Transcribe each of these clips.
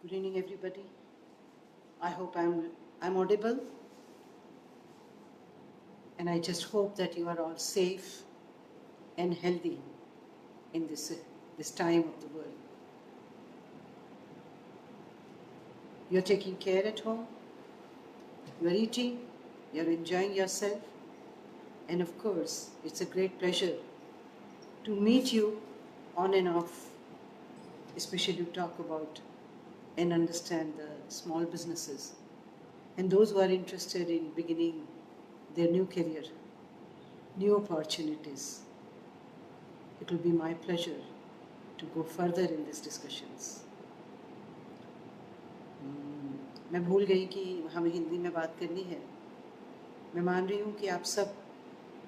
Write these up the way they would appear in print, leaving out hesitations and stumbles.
Good evening, everybody. I hope I'm audible, and I just hope that you are all safe and healthy in this time of the world. You're taking care at home. You're eating. You're enjoying yourself, and of course, it's a great pleasure to meet you on and off, especially to talk about and understand the small businesses and those who are interested in beginning their new career, new opportunities. It will be my pleasure to go further in these discussions. मैं भूल गई कि हमें हिंदी में बात करनी है. मैं मान रही हूँ कि आप सब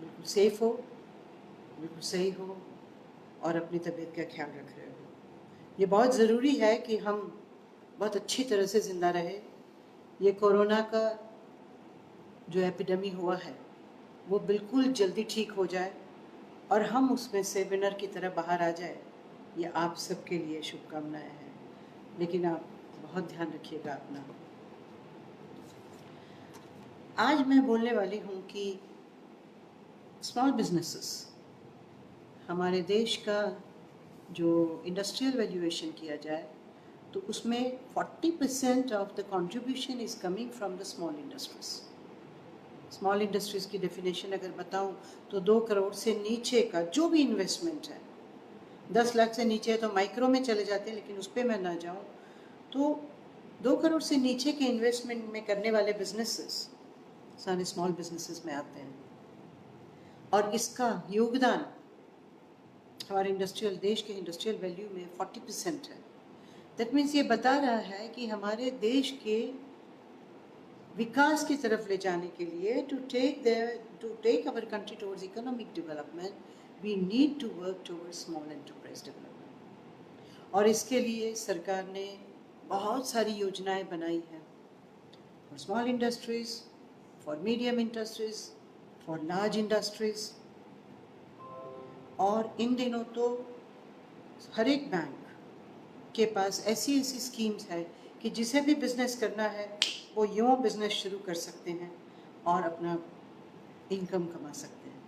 बिल्कुल सेफ हो, बिल्कुल सही हो और अपनी तबीयत का ख्याल रख रहे हो. ये बहुत ज़रूरी है कि हम बहुत अच्छी तरह से ज़िंदा रहे. ये कोरोना का जो एपिडेमी हुआ है वो बिल्कुल जल्दी ठीक हो जाए और हम उसमें से विनर की तरह बाहर आ जाए. ये आप सबके लिए शुभकामनाएं हैं, लेकिन आप बहुत ध्यान रखिएगा अपना. आज मैं बोलने वाली हूँ कि स्मॉल बिजनेसेस, हमारे देश का जो इंडस्ट्रियल वैल्यूएशन किया जाए तो उसमें 40% of the contribution is coming from the small industries. Small industries की डेफिनेशन अगर बताऊं तो 2 करोड़ से नीचे का जो भी इन्वेस्टमेंट है, 10 लाख से नीचे है तो माइक्रो में चले जाते हैं, लेकिन उस पर मैं ना जाऊं. तो 2 करोड़ से नीचे के इन्वेस्टमेंट में करने वाले बिजनेसेस सारे स्मॉल बिजनेसेस में आते हैं और इसका योगदान हमारे देश के इंडस्ट्रियल वैल्यू में 40% है. दैट मीन्स ये बता रहा है कि हमारे देश के विकास की तरफ ले जाने के लिए to take our country towards economic development, we need to work towards small enterprise development. और इसके लिए सरकार ने बहुत सारी योजनाएं बनाई हैं for small industries, for medium industries, for large industries. और इन दिनों तो हर एक बैंक के पास ऐसी स्कीम्स है कि जिसे भी बिजनेस करना है वो यूँ बिजनेस शुरू कर सकते हैं और अपना इनकम कमा सकते हैं.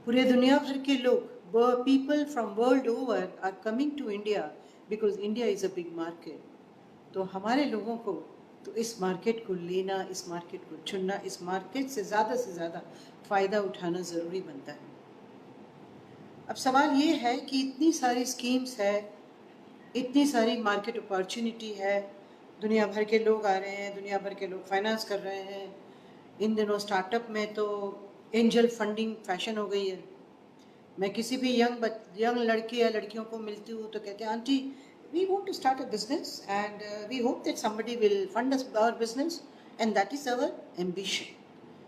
पूरे दुनिया भर के लोग, people from world over are coming to India because India is a big market. तो हमारे लोगों को तो इस मार्केट को लेना, इस मार्केट को चुनना, इस मार्केट से ज़्यादा फ़ायदा उठाना ज़रूरी बनता है. अब सवाल ये है कि इतनी सारी स्कीम्स है, इतनी सारी मार्केट अपॉर्चुनिटी है, दुनिया भर के लोग आ रहे हैं, दुनिया भर के लोग फाइनेंस कर रहे हैं. इन दिनों स्टार्टअप में तो एंजल फंडिंग फैशन हो गई है. मैं किसी भी यंग लड़के या लड़कियों को मिलती हूँ तो कहते हैं, aunty we want to start a business and we hope that somebody will fund us our business and that is our ambition,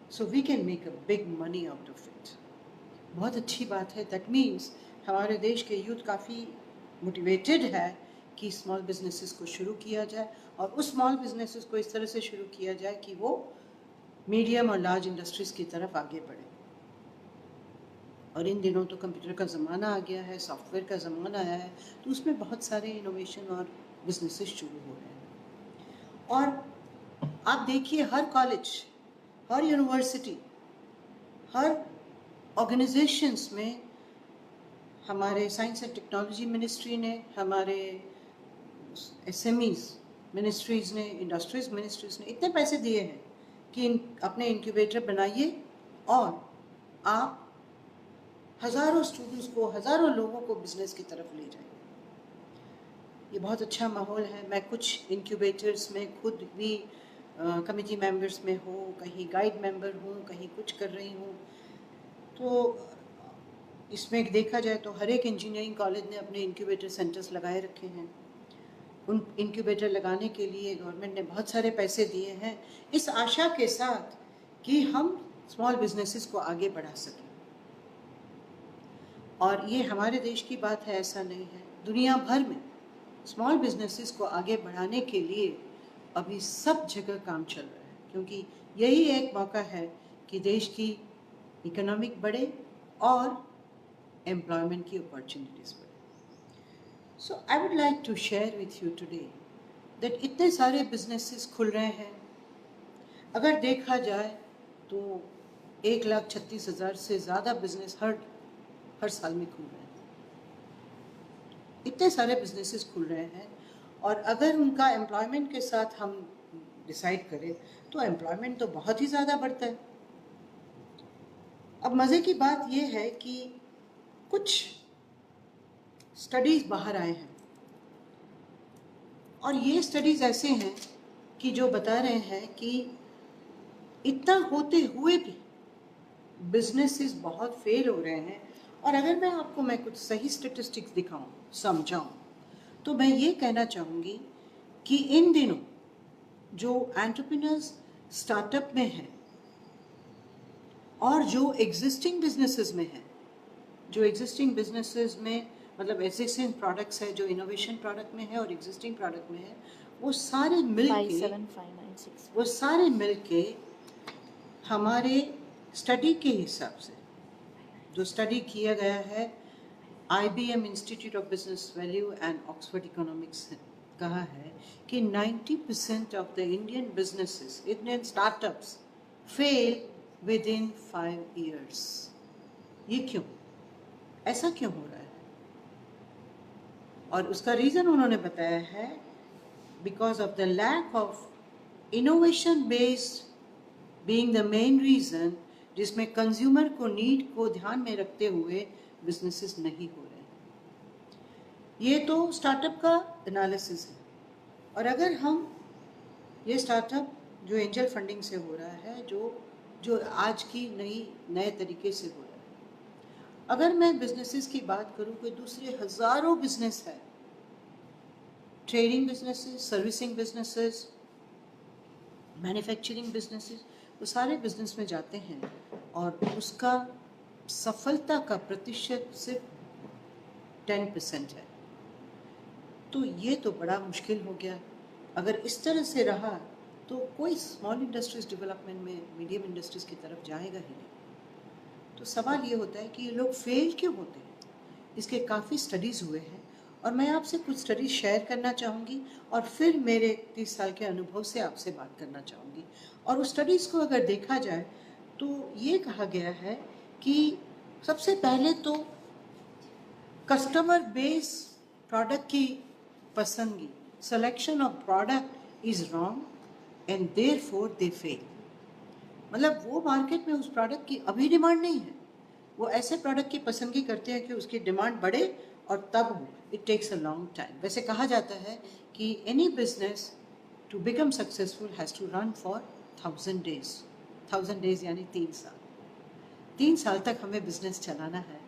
so we can make a big money out of it. बहुत अच्छी बात है. That means हमारे देश के youth काफ़ी motivated है कि स्मॉल बिजनेसेस को शुरू किया जाए और उस स्मॉल बिजनेसेस को इस तरह से शुरू किया जाए कि वो मीडियम और लार्ज इंडस्ट्रीज़ की तरफ आगे बढ़े. और इन दिनों तो कंप्यूटर का ज़माना आ गया है, सॉफ्टवेयर का ज़माना आया है, तो उसमें बहुत सारे इनोवेशन और बिजनेसेस शुरू हो रहे हैं. और आप देखिए हर कॉलेज, हर यूनिवर्सिटी, हर ऑर्गेनाइजेशंस में हमारे साइंस एंड टेक्नोलॉजी मिनिस्ट्री ने, हमारे एसएमईज मिनिस्ट्रीज़ ने, इंडस्ट्रीज़ मिनिस्ट्रीज़ ने इतने पैसे दिए हैं कि अपने इंक्यूबेटर बनाइए और आप हज़ारों स्टूडेंट्स को, हज़ारों लोगों को बिजनेस की तरफ ले जाएंगे. ये बहुत अच्छा माहौल है. मैं कुछ इंक्यूबेटर्स में खुद भी कमिटी मेंबर्स में हूँ, कहीं गाइड मेंबर हूँ, कहीं कुछ कर रही हूँ. तो इसमें देखा जाए तो हर एक इंजीनियरिंग कॉलेज ने अपने इंक्यूबेटर सेंटर्स लगाए रखे हैं. उन इंक्यूबेटर लगाने के लिए गवर्नमेंट ने बहुत सारे पैसे दिए हैं, इस आशा के साथ कि हम स्मॉल बिजनेसेस को आगे बढ़ा सकें. और ये हमारे देश की बात है, ऐसा नहीं है. दुनिया भर में स्मॉल बिजनेसेस को आगे बढ़ाने के लिए अभी सब जगह काम चल रहा है, क्योंकि यही एक मौका है कि देश की इकोनॉमिक बढ़े और एम्प्लॉयमेंट की अपॉर्चुनिटीज़ बढ़े. So I would like to share with you today that इतने सारे businesses खुल रहे हैं. अगर देखा जाए तो 1,36,000 से ज़्यादा बिजनेस हर साल में खुल रहे हैं. इतने सारे बिजनेसेस खुल रहे हैं और अगर उनका एम्प्लॉयमेंट के साथ हम डिसाइड करें तो एम्प्लॉयमेंट तो बहुत ही ज़्यादा बढ़ता है. अब मज़े की बात यह है कि कुछ स्टडीज़ बाहर आए हैं और ये स्टडीज़ ऐसे हैं कि जो बता रहे हैं कि इतना होते हुए भी बिजनेसेस बहुत फेल हो रहे हैं. और अगर मैं कुछ सही स्टेटिस्टिक्स दिखाऊं, समझाऊं, तो मैं ये कहना चाहूँगी कि इन दिनों जो एंटरप्रेन्योर्स स्टार्टअप में हैं और जो एग्जिस्टिंग बिजनेसेस में हैं, जो एग्जिस्टिंग बिजनेसेस में मतलब एग्जिस्टिंग प्रोडक्ट्स है, जो इनोवेशन प्रोडक्ट में है और एग्जिस्टिंग प्रोडक्ट में है, वो सारे मिलके हमारे स्टडी के हिसाब से, जो स्टडी किया गया है IBM institute of business value and Oxford economics ने कहा है कि 90% of the Indian businesses, Indian startups fail with in 5 years. ये क्यों, ऐसा क्यों हो रहा है? और उसका रीज़न उन्होंने बताया है because of the lack of innovation based being the main reason, जिसमें कंज्यूमर को नीड को ध्यान में रखते हुए बिजनेसेस नहीं हो रहे हैं. ये तो स्टार्टअप का एनालिसिस है. और अगर हम ये स्टार्टअप जो एंजल फंडिंग से हो रहा है, जो आज की नए तरीके से हो रहा है, अगर मैं बिजनेसेस की बात करूं, कोई दूसरे हज़ारों बिजनेस है, trading businesses, servicing businesses, manufacturing businesses, वो सारे बिजनेस में जाते हैं और उसका सफलता का प्रतिशत सिर्फ 10% है. तो ये तो बड़ा मुश्किल हो गया. अगर इस तरह से रहा तो कोई स्मॉल इंडस्ट्रीज डेवलपमेंट में मीडियम इंडस्ट्रीज की तरफ जाएगा ही नहीं. तो सवाल ये होता है कि ये लोग फेल क्यों होते हैं. इसके काफ़ी स्टडीज़ हुए हैं और मैं आपसे कुछ स्टडीज शेयर करना चाहूँगी और फिर मेरे 30 साल के अनुभव से आपसे बात करना चाहूँगी. और उस स्टडीज़ को अगर देखा जाए तो ये कहा गया है कि सबसे पहले तो कस्टमर बेस प्रोडक्ट की पसंदगी, selection of product is wrong and therefore they fail. मतलब वो मार्केट में उस प्रोडक्ट की अभी डिमांड नहीं है. वो ऐसे प्रोडक्ट की पसंदगी करते हैं कि उसकी डिमांड बढ़े और तब हो. It takes a long time. वैसे कहा जाता है कि any business to become successful has to run for 1000 days. 1000 days यानी 3 साल. 3 साल तक हमें बिजनेस चलाना है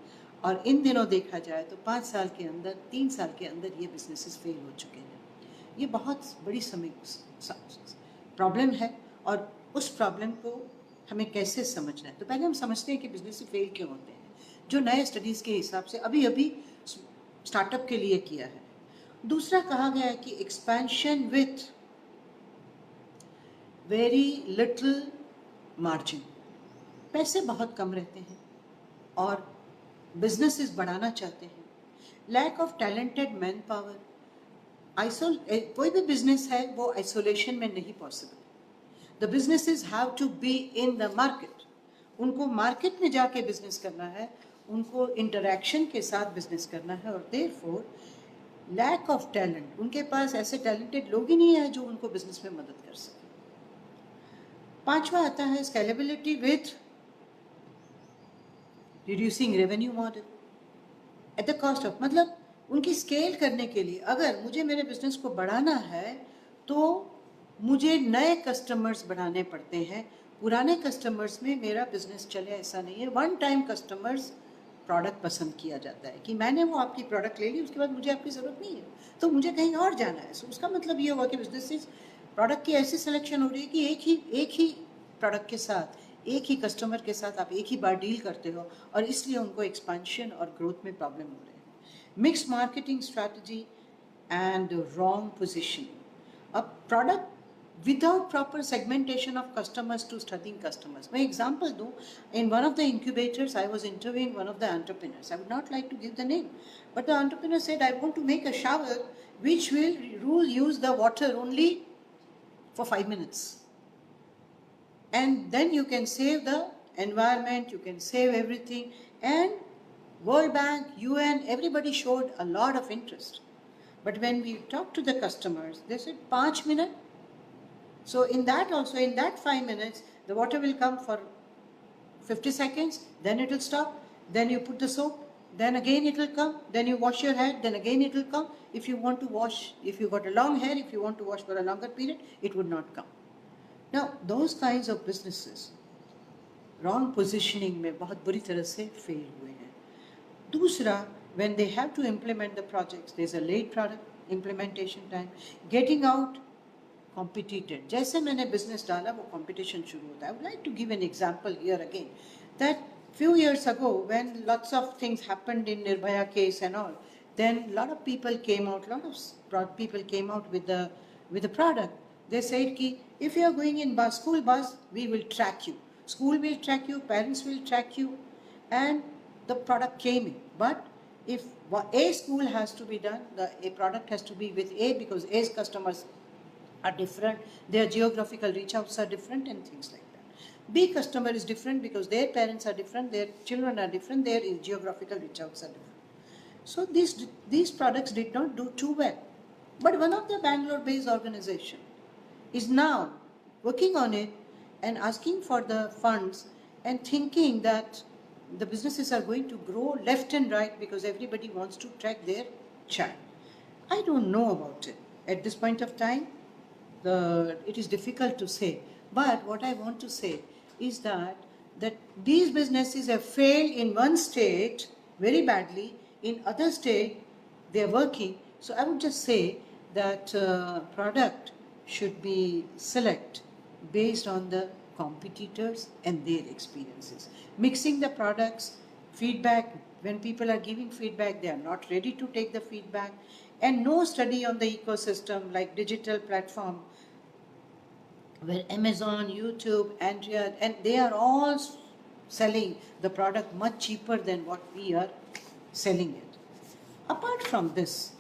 और इन दिनों देखा जाए तो 5 साल के अंदर, 3 साल के अंदर ये बिजनेसेस फेल हो चुके हैं. ये बहुत बड़ी प्रॉब्लम है और उस प्रॉब्लम को हमें कैसे समझना है. तो पहले हम समझते हैं कि बिजनेस फेल क्यों होते हैं, जो नए स्टडीज़ के हिसाब से अभी स्टार्टअप के लिए किया है. दूसरा कहा गया है कि expansion with very little margin, पैसे बहुत कम रहते हैं और बिजनेसेस बढ़ाना चाहते हैं. Lack of talented man power, कोई भी बिजनेस है वो आइसोलेशन में नहीं possible. The businesses have to be in the market. उनको मार्केट में जाके बिजनेस करना है, उनको इंटरैक्शन के साथ बिजनेस करना है और देयरफॉर लैक ऑफ टैलेंट, उनके पास ऐसे टैलेंटेड लोग ही नहीं है जो उनको बिजनेस में मदद कर सके. पांचवा आता है scalability with reducing revenue model at the cost of, मतलब उनकी स्केल करने के लिए अगर मुझे मेरे बिजनेस को बढ़ाना है तो मुझे नए कस्टमर्स बढ़ाने पड़ते हैं. पुराने कस्टमर्स में मेरा बिजनेस चले ऐसा नहीं है. वन टाइम कस्टमर्स प्रोडक्ट पसंद किया जाता है कि मैंने वो आपकी प्रोडक्ट ले ली, उसके बाद मुझे आपकी ज़रूरत नहीं है तो मुझे कहीं और जाना है. सो उसका मतलब ये हुआ कि बिजनेस प्रोडक्ट की ऐसी सिलेक्शन हो रही है कि एक ही प्रोडक्ट के साथ, एक ही कस्टमर के साथ आप एक ही बार डील करते हो और इसलिए उनको एक्सपेंशन और ग्रोथ में प्रॉब्लम हो रहे हैं. Mix marketing strategy and wrong positioning. अब product without proper segmentation of customers to studying customers. My example though, in one of the incubators, I was interviewing one of the entrepreneurs. I would not like to give the name, but the entrepreneur said, I want to make a shower which will use the water only for 5 minutes. And then you can save the environment, you can save everything. And World Bank, UN, everybody showed a lot of interest. But when we talked to the customers, they said 5 minutes. So in that also, in that 5 minutes, the water will come for 50 seconds, then it will stop, then you put the soap, then again it will come, then you wash your head, then again it will come. If you want to wash, if you got a long hair, if you want to wash for a longer period, it would not come. Now, those kinds of businesses, wrong positioning में बहुत बुरी तरह से fail हुए हैं. दूसरा, when they have to implement the projects, there's a late product implementation time, getting out competed. जैसे मैंने business डाला वो competition शुरू होता है. I would like to give an example here again, that few years ago when lots of things happened in Nirbhaya case and all, then a lot of people came out, with the product. They said ki if you are going in school bus, we will track you. School will track you, parents will track you, and the product came in. But if A school has to be done, a product has to be with A because A's customers are different, their geographical reach outs are different and things like that. B customer is different because their parents are different, their children are different, their geographical reach outs are different. So these products did not do too well. But one of the Bangalore-based organization is now working on it and asking for the funds and thinking that the businesses are going to grow left and right because everybody wants to track their child. I don't know about it. At this point of time, it is difficult to say. But what I want to say is that these businesses have failed in one state very badly, in other state they are working. So I would just say that product should be select based on the competitors and their experiences. Mixing the products, feedback, when people are giving feedback, they are not ready to take the feedback, and no study on the ecosystem like digital platform where Amazon, YouTube, Android, and they are all selling the product much cheaper than what we are selling it. Apart from this,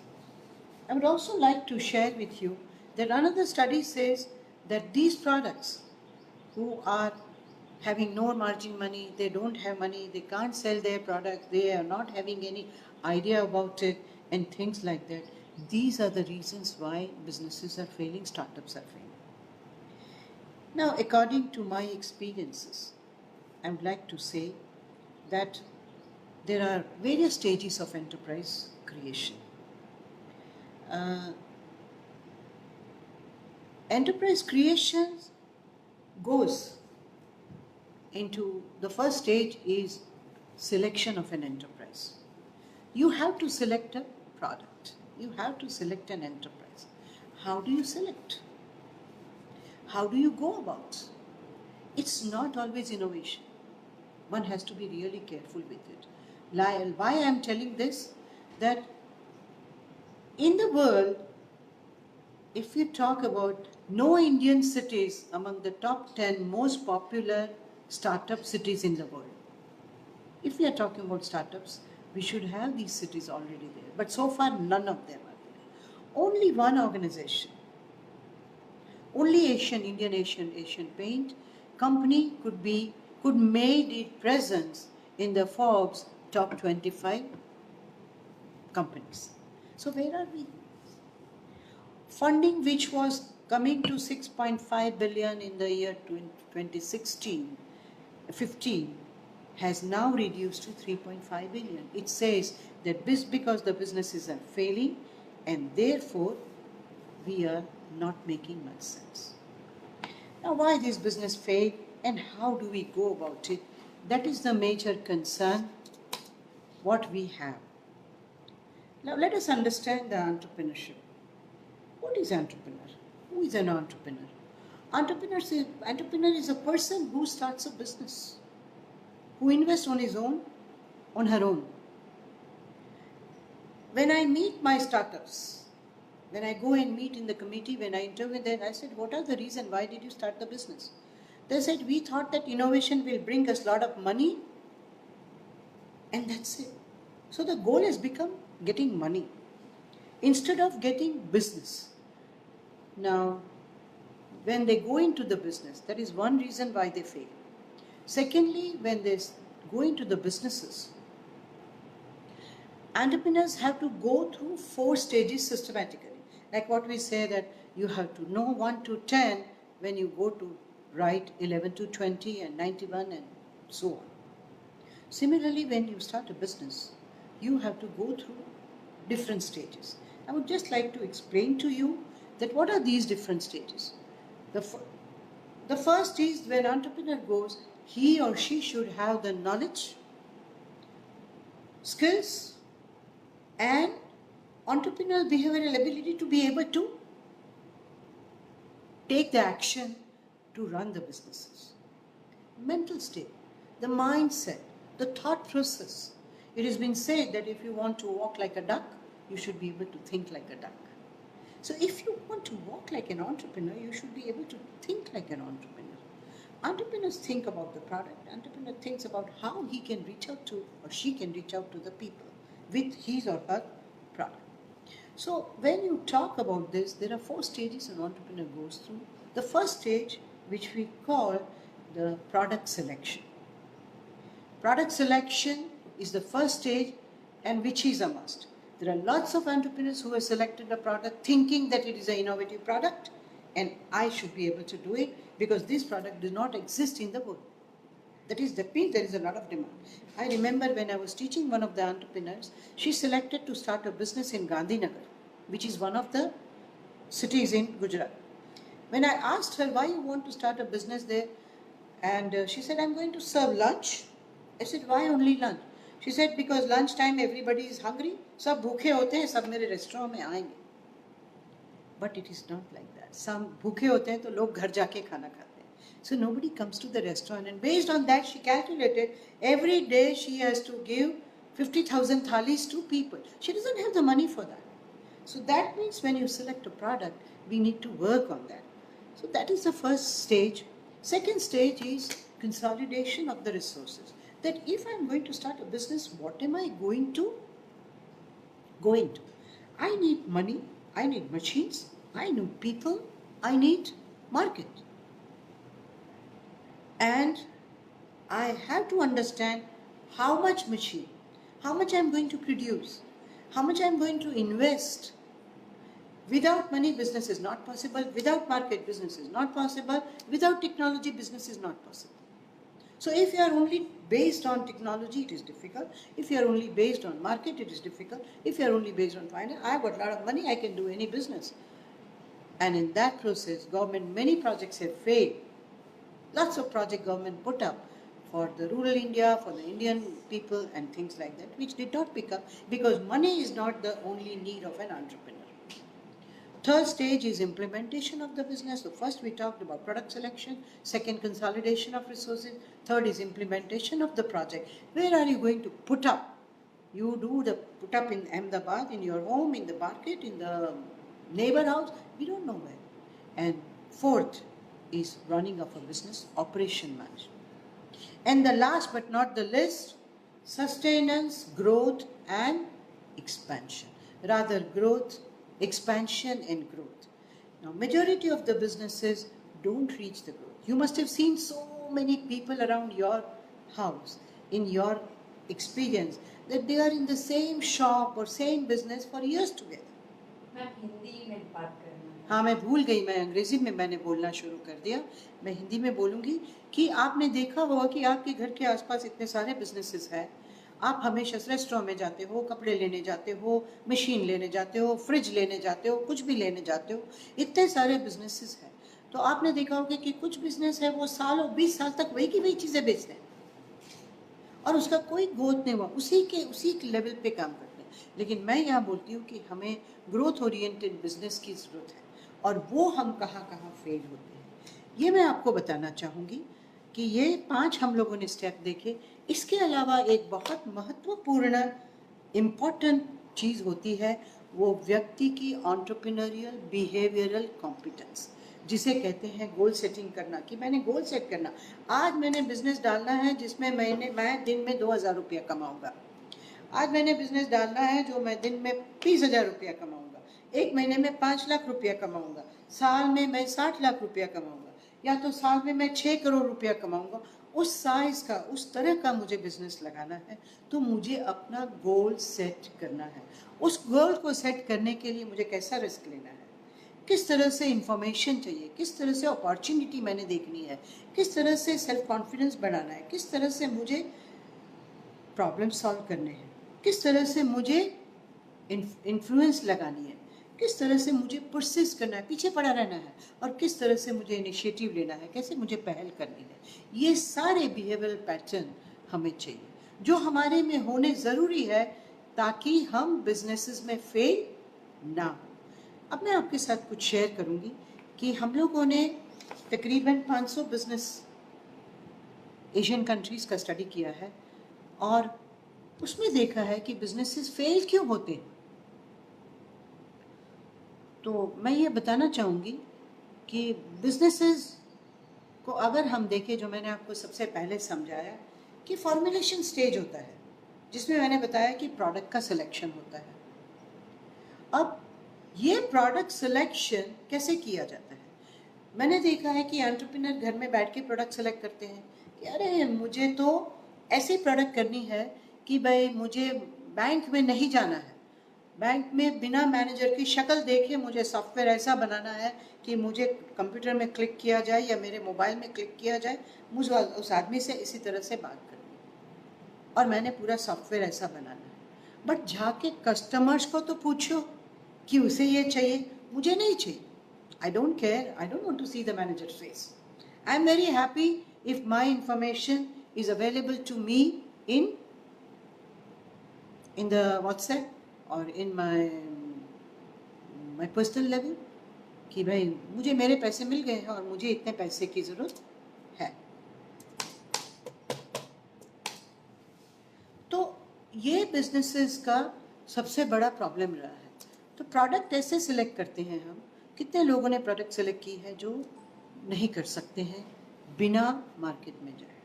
I would also like to share with you that another study says that these products who are having no margin money, they don't have money, they can't sell their product, they are not having any idea about it and things like that. These are the reasons why businesses are failing, startups are failing. Now, according to my experiences, I would like to say that there are various stages of enterprise creation. Enterprise creation goes into the first stage is selection of an enterprise. You have to select a product. You have to select an enterprise. How do you select? How do you go about? It's not always innovation. One has to be really careful with it. Why I am telling this? That in the world, if you talk about no Indian cities among the top 10 most popular startup cities in the world. If we are talking about startups, we should have these cities already there. But so far, none of them are there. Only one organization, only Indian Asian Paint company could made its presence in the Forbes top 25 companies. So where are we? Funding which was coming to 6.5 billion in the year 2016-15 has now reduced to 3.5 billion. It says that because the businesses are failing and therefore we are not making much sense. Now, why this business fail and how do we go about it? That is the major concern what we have. Now, let us understand the entrepreneurship. What is entrepreneur? Who is an entrepreneur? Entrepreneur is a person who starts a business, who invests on his own, on her own. When I meet my startups, When I go and meet in the committee, when I interview them, I said, what are the reason? Why did you start the business? They said, we thought that innovation will bring us a lot of money, and that's it. So the goal has become getting money instead of getting business. Now, when they go into the business, that is one reason why they fail. Secondly, when they go into the businesses, entrepreneurs have to go through 4 stages systematically. Like what we say that you have to know 1 to 10 when you go to write 11 to 20 and 91 and so on. Similarly, when you start a business, you have to go through different stages. I would just like to explain to you that what are these different stages. The first is when entrepreneur goes, he or she should have the knowledge, skills, and entrepreneurial behavioral ability to be able to take the action to run the businesses. Mental state, the mindset, the thought process. It has been said that if you want to walk like a duck, you should be able to think like a duck. So if you want to walk like an entrepreneur, you should be able to think like an entrepreneur. Entrepreneurs think about the product. Entrepreneur thinks about how he can reach out to or she can reach out to the people with his or her product. So when you talk about this, there are 4 stages an entrepreneur goes through. The first stage, which we call the product selection. Product selection is the first stage and which is a must. There are lots of entrepreneurs who have selected a product thinking that it is an innovative product and I should be able to do it because this product does not exist in the world. That means there is a lot of demand. I remember when I was teaching one of the entrepreneurs, she selected to start a business in Gandhinagar, which is one of the cities in Gujarat. When I asked her why you want to start a business there, and she said, I'm going to serve lunch. I said, why only lunch? She said, because lunch time everybody is hungry, सब भूखे होते हैं, सब मेरे restaurant में आएंगे. But it is not like that. Some भूखे होते हैं तो लोग घर जाके खाना खाते हैं. So nobody comes to the restaurant, and based on that she calculated every day she has to give 50,000 thalis to people. She doesn't have the money for that. So that means when you select a product, we need to work on that. So that is the first stage. Second stage is consolidation of the resources. That if I'm going to start a business, what am I going to go into? I need money, I need machines, I need people, I need market. And I have to understand how much machine, how much I'm going to produce, how much I'm going to invest. Without money, business is not possible. Without market, business is not possible. Without technology, business is not possible. So if you are only based on technology, it is difficult. If you are only based on market, it is difficult. If you are only based on finance, I have got a lot of money, I can do any business. And in that process, government, many projects have failed. Lots of projects government put up for the rural India, for the Indian people and things like that, which did not pick up because money is not the only need of an entrepreneur. Third stage is implementation of the business. So first we talked about product selection, second consolidation of resources, third is implementation of the project. Where are you going to put up? You do the put up in Ahmedabad, in your home, in the market, in the neighbor house, we don't know where. And fourth is running of a business, operation management. And the last but not the least, sustenance, growth and expansion. Rather growth, expansion and growth. Now majority of the businesses don't reach the growth. You must have seen so many people around your house, in your experience, that they are in the same shop or same business for years together. हाँ मैं भूल गई, मैं अंग्रेजी में मैंने बोलना शुरू कर दिया. मैं हिंदी में बोलूँगी कि आपने देखा होगा कि आपके घर के आसपास इतने सारे बिजनेसेस हैं. आप हमेशा रेस्टोरेंट में जाते हो, कपड़े लेने जाते हो, मशीन लेने जाते हो, फ्रिज लेने जाते हो, कुछ भी लेने जाते हो, इतने सारे बिजनेसेस हैं. तो आपने देखा होगा कि कुछ बिजनेस है वो सालों 20 साल तक वही की वही चीज़ें बेचते हैं और उसका कोई ग्रोथ नहीं हुआ, उसी लेवल पे काम करते हैं. लेकिन मैं यहाँ बोलती हूँ कि हमें ग्रोथ ओरिएंटेड बिजनेस की ज़रूरत है और वो हम कहाँ कहाँ फेल होते हैं. ये मैं आपको बताना चाहूँगी कि ये 5 हम लोगों ने स्टेप देखे. इसके अलावा एक बहुत महत्वपूर्ण इम्पॉर्टेंट चीज़ होती है, वो व्यक्ति की एंटरप्रेन्योरियल बिहेवियरल कॉम्पिटेंस, जिसे कहते हैं गोल सेटिंग करना, कि मैंने गोल सेट करना, आज मैंने बिजनेस डालना है जिसमें मैं दिन में 2,000 रुपया कमाऊंगा, आज मैंने बिजनेस डालना है जो मैं दिन में 30,000 रुपया कमाऊंगा, एक महीने में 5 लाख रुपया कमाऊंगा, साल में मैं 60 लाख रुपया कमाऊंगा, या तो साल में मैं 6 करोड़ रुपया कमाऊंगा। उस साइज का, उस तरह का मुझे बिजनेस लगाना है, तो मुझे अपना गोल सेट करना है। उस गोल को सेट करने के लिए मुझे कैसा रिस्क लेना है, किस तरह से इंफॉर्मेशन चाहिए, किस तरह से अपॉर्चुनिटी मैंने देखनी है, किस तरह से सेल्फ कॉन्फिडेंस बढ़ाना है, किस तरह से मुझे प्रॉब्लम सॉल्व करने हैं, किस तरह से मुझे इन्फ्लुएंस लगानी है, किस तरह से मुझे परसिस्ट करना है, पीछे पड़ा रहना है, और किस तरह से मुझे इनिशिएटिव लेना है, कैसे मुझे पहल करनी है। ये सारे बिहेवियरल पैटर्न हमें चाहिए, जो हमारे में होने ज़रूरी है ताकि हम बिजनेसेस में फेल ना हो। अब मैं आपके साथ कुछ शेयर करूंगी कि हम लोगों ने तकरीबन 500 बिजनेस एशियन कंट्रीज़ का स्टडी किया है, और उसमें देखा है कि बिजनेसेस फेल क्यों होते हैं। तो मैं ये बताना चाहूँगी कि बिजनेसेस को अगर हम देखें, जो मैंने आपको सबसे पहले समझाया कि फॉर्मुलेशन स्टेज होता है, जिसमें मैंने बताया कि प्रोडक्ट का सिलेक्शन होता है। अब ये प्रोडक्ट सिलेक्शन कैसे किया जाता है? मैंने देखा है कि एंटरप्रेन्योर घर में बैठ के प्रोडक्ट सेलेक्ट करते हैं कि अरे मुझे तो ऐसी प्रोडक्ट करनी है कि भाई मुझे बैंक में नहीं जाना है, बैंक में बिना मैनेजर की शक्ल देखे मुझे सॉफ्टवेयर ऐसा बनाना है कि मुझे कंप्यूटर में क्लिक किया जाए या मेरे मोबाइल में क्लिक किया जाए, मुझे उस आदमी से इसी तरह से बात करनी है और मैंने पूरा सॉफ्टवेयर ऐसा बनाना है। बट जाके कस्टमर्स को तो पूछो कि उसे ये चाहिए, मुझे नहीं चाहिए। I don't care. I don't want to see the manager's face. I am very happy if my information is available to me in the WhatsApp or in my personal level, कि भाई मुझे मेरे पैसे मिल गए हैं और मुझे इतने पैसे की ज़रूरत है। तो ये बिजनेसेस का सबसे बड़ा प्रॉब्लम रहा है। तो प्रोडक्ट ऐसे सिलेक्ट करते हैं हम, कितने लोगों ने प्रोडक्ट सेलेक्ट की है जो नहीं कर सकते हैं बिना मार्केट में जाए,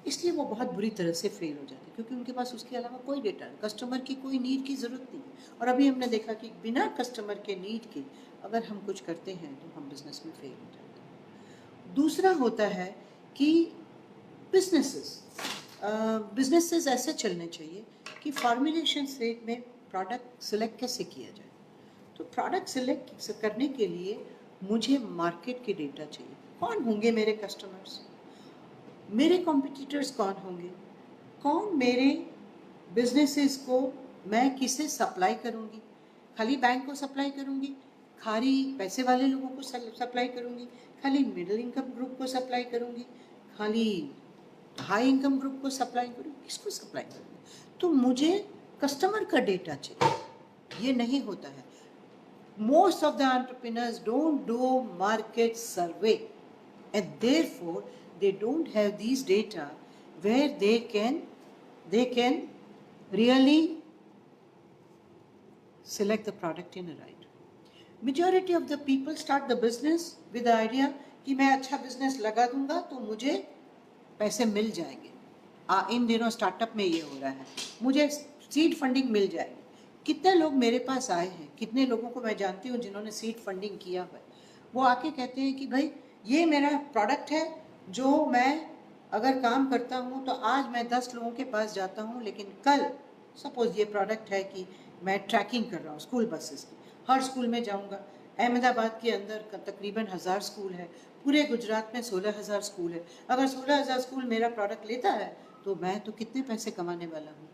इसलिए वो बहुत बुरी तरह से फेल हो जाते हैं, क्योंकि उनके पास उसके अलावा कोई डेटा नहीं, कस्टमर की कोई नीड की ज़रूरत नहीं है। और अभी हमने देखा कि बिना कस्टमर के नीड के अगर हम कुछ करते हैं तो हम बिजनेस में फेल हो जाते हैं। दूसरा होता है कि बिजनेसेस ऐसे चलने चाहिए कि फॉर्मुलेशन स्टेज में प्रोडक्ट सिलेक्ट कैसे किया जाए। तो प्रोडक्ट सिलेक्ट करने के लिए मुझे मार्केट के डेटा चाहिए, कौन होंगे मेरे कस्टमर्स, मेरे कॉम्पिटिटर्स कौन होंगे, कौन मेरे बिजनेसेस को मैं किसे सप्लाई करूंगी, खाली बैंक को सप्लाई करूंगी, खाली पैसे वाले लोगों को सप्लाई करूंगी, खाली मिडिल इनकम ग्रुप को सप्लाई करूंगी, खाली हाई इनकम ग्रुप को सप्लाई करूंगी, किसको सप्लाई करूंगी। तो मुझे कस्टमर का डेटा चाहिए, ये नहीं होता है। Most of the entrepreneurs don't do market survey, and therefore they don't have these data where they can really select the product in a right way. Majority of the people start the business with the idea कि मैं अच्छा business लगा दूंगा तो मुझे पैसे मिल जाएंगे। इन दिनों स्टार्टअप में ये हो रहा है, मुझे सीड फंडिंग मिल जाएगी। कितने लोग मेरे पास आए हैं, कितने लोगों को मैं जानती हूँ जिन्होंने सीड फंडिंग किया हुआ है, वो आके कहते हैं कि भाई ये मेरा प्रोडक्ट है जो मैं अगर काम करता हूँ तो आज मैं 10 लोगों के पास जाता हूँ, लेकिन कल सपोज ये प्रोडक्ट है कि मैं ट्रैकिंग कर रहा हूँ स्कूल बसेस की, हर स्कूल में जाऊँगा। अहमदाबाद के अंदर तकरीबन 1000 स्कूल है, पूरे गुजरात में 16,000 स्कूल है। अगर 16,000 स्कूल मेरा प्रोडक्ट लेता है तो मैं तो कितने पैसे कमाने वाला हूँ।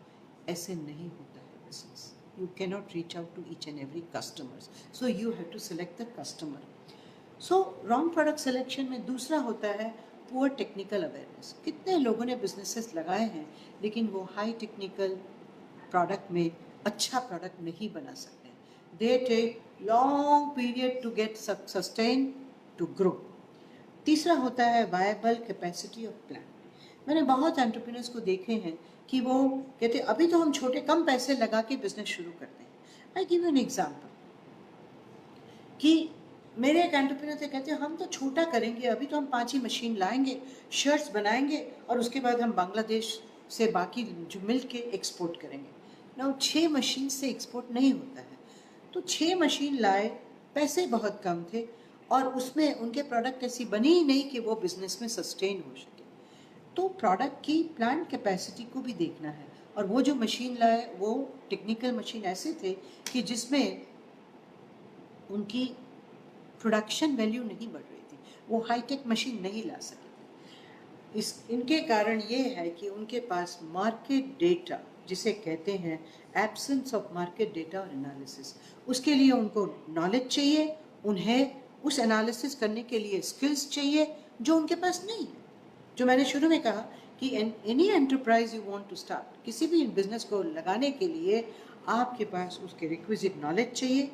ऐसे नहीं होता है business. You cannot reach out to each and every customers, so you have to select the customer. So wrong product selection में दूसरा होता है poor technical awareness. कितने लोगों ने businesses लगाए हैं लेकिन वो high technical product में अच्छा product नहीं बना सकते। They take long period to get sustain to grow. तीसरा होता है viable capacity of plan. मैंने बहुत एंटरप्रेन्योर्स को देखे हैं कि वो कहते अभी तो हम छोटे कम पैसे लगा के बिजनेस शुरू करते हैं, आई गिव एन एग्जाम्पल कि मेरे एक एंटरप्रेन्योर से कहते हैं हम तो छोटा करेंगे, अभी तो हम 5 ही मशीन लाएंगे, शर्ट्स बनाएंगे और उसके बाद हम बांग्लादेश से बाकी जो मिल के एक्सपोर्ट करेंगे ना। 6 मशीन से एक्सपोर्ट नहीं होता है। तो 6 मशीन लाए, पैसे बहुत कम थे और उसमें उनके प्रोडक्ट ऐसी बनी ही नहीं कि वो बिजनेस में सस्टेन हो सके। तो प्रोडक्ट की प्लांट कैपेसिटी को भी देखना है। और वो जो मशीन लाए वो टेक्निकल मशीन ऐसे थे कि जिसमें उनकी प्रोडक्शन वैल्यू नहीं बढ़ रही थी, वो हाईटेक मशीन नहीं ला सके थे। इनके कारण ये है कि उनके पास मार्केट डेटा, जिसे कहते हैं एब्सेंस ऑफ मार्केट डेटा और एनालिसिस, उसके लिए उनको नॉलेज चाहिए, उन्हें उस एनालिसिस करने के लिए स्किल्स चाहिए जो उनके पास नहीं है। जो मैंने शुरू में कहा कि any enterprise you want to start, किसी भी बिजनेस को लगाने के लिए आपके पास उसके रिक्विजिट नॉलेज चाहिए,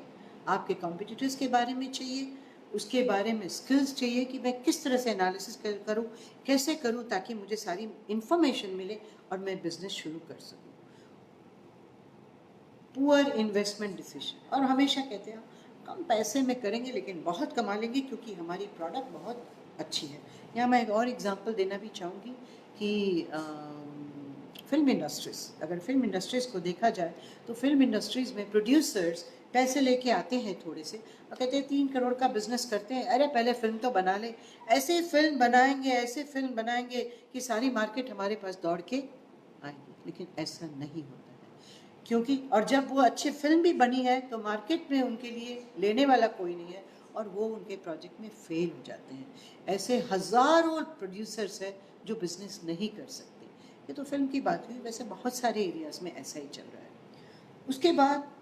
आपके कॉम्पिटिटर्स के बारे में चाहिए, उसके बारे में स्किल्स चाहिए कि मैं किस तरह से एनालिसिस करूँ, कैसे करूँ ताकि मुझे सारी इंफॉर्मेशन मिले और मैं बिजनेस शुरू कर सकूँ। पुअर इन्वेस्टमेंट डिसीजन, और हमेशा कहते हैं कम पैसे में करेंगे लेकिन बहुत कमा लेंगे क्योंकि हमारी प्रोडक्ट बहुत अच्छी है। यहाँ मैं एक और एग्जांपल देना भी चाहूँगी कि फिल्म इंडस्ट्रीज़, अगर फिल्म इंडस्ट्रीज़ को देखा जाए तो फिल्म इंडस्ट्रीज़ में प्रोड्यूसर्स पैसे लेके आते हैं थोड़े से और कहते हैं 3 करोड़ का बिजनेस करते हैं, अरे पहले फिल्म तो बना ले, ऐसे फिल्म बनाएंगे, ऐसे फिल्म बनाएंगे कि सारी मार्केट हमारे पास दौड़ के आएगी। लेकिन ऐसा नहीं होता है, क्योंकि और जब वो अच्छी फिल्म भी बनी है तो मार्केट में उनके लिए लेने वाला कोई नहीं है और वो उनके प्रोजेक्ट में फेल हो जाते हैं। ऐसे हज़ारों प्रोड्यूसर्स हैं जो बिजनेस नहीं कर सकते। ये तो फिल्म की बात हुई, वैसे बहुत सारे एरियाज़ में ऐसा ही चल रहा है। उसके बाद